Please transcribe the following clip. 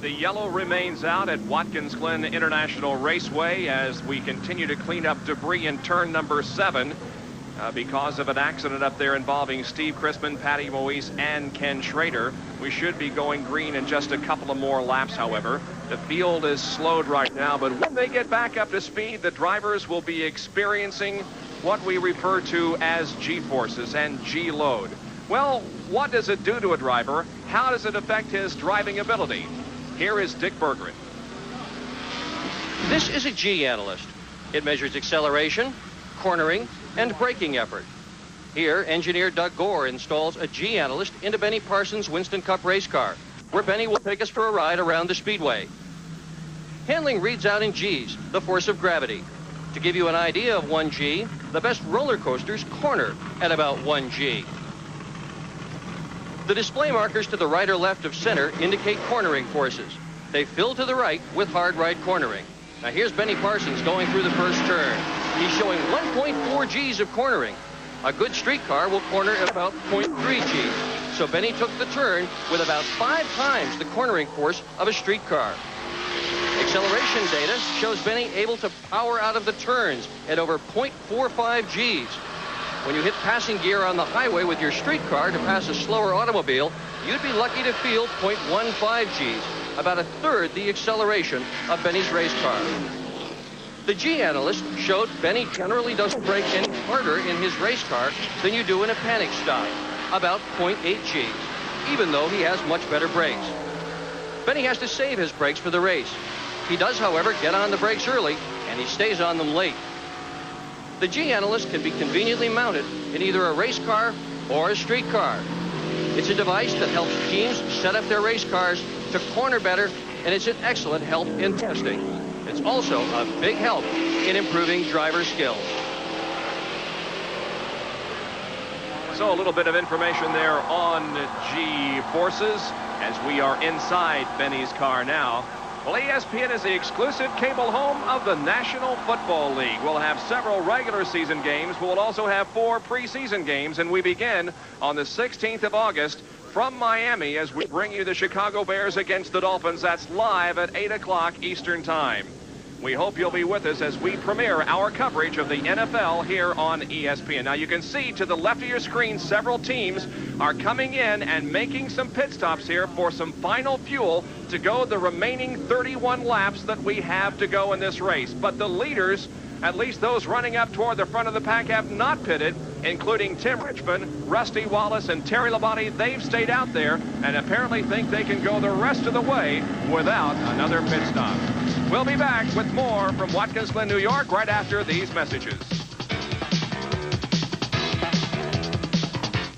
The yellow remains out at Watkins Glen International Raceway as we continue to clean up debris in turn number 7 because of an accident up there involving Steve Chrisman, Patty Moise, and Ken Schrader. We should be going green in just a couple of more laps, however. The field is slowed right now, but when they get back up to speed, the drivers will be experiencing what we refer to as G-Forces and G-Load. Well, what does it do to a driver? How does it affect his driving ability? Here is Dick Berggren. This is a G-Analyst. It measures acceleration, cornering, and braking effort. Here, engineer Doug Gore installs a G-Analyst into Benny Parsons' Winston Cup race car, where Benny will take us for a ride around the speedway. Handling reads out in G's, the force of gravity. To give you an idea of 1 G, the best roller coasters corner at about 1 G. The display markers to the right or left of center indicate cornering forces. They fill to the right with hard right cornering. Now here's Benny Parsons going through the first turn. He's showing 1.4 G's of cornering. A good street car will corner at about 0.3 G's. So Benny took the turn with about 5 times the cornering force of a street car. Acceleration data shows Benny able to power out of the turns at over 0.45 G's. When you hit passing gear on the highway with your street car to pass a slower automobile, you'd be lucky to feel 0.15 G's, about a third the acceleration of Benny's race car. The G-Analyst showed Benny generally doesn't brake any harder in his race car than you do in a panic stop, about 0.8 G's, even though he has much better brakes. Benny has to save his brakes for the race. He does, however, get on the brakes early, and he stays on them late. The G-Analyst can be conveniently mounted in either a race car or a street car. It's a device that helps teams set up their race cars to corner better, and it's an excellent help in testing. It's also a big help in improving driver skills. So a little bit of information there on G-Forces as we are inside Benny's car now. Well, ESPN is the exclusive cable home of the National Football League. We'll have several regular season games. We'll also have 4 preseason games, and we begin on the 16th of August from Miami as we bring you the Chicago Bears against the Dolphins. That's live at 8 o'clock Eastern Time. We hope you'll be with us as we premiere our coverage of the NFL here on ESPN. Now, you can see to the left of your screen, several teams are coming in and making some pit stops here for some final fuel to go the remaining 31 laps that we have to go in this race. But the leaders, at least those running up toward the front of the pack, have not pitted, including Tim Richmond, Rusty Wallace, and Terry Labonte. They've stayed out there and apparently think they can go the rest of the way without another pit stop. We'll be back with more from Watkins Glen, New York, right after these messages.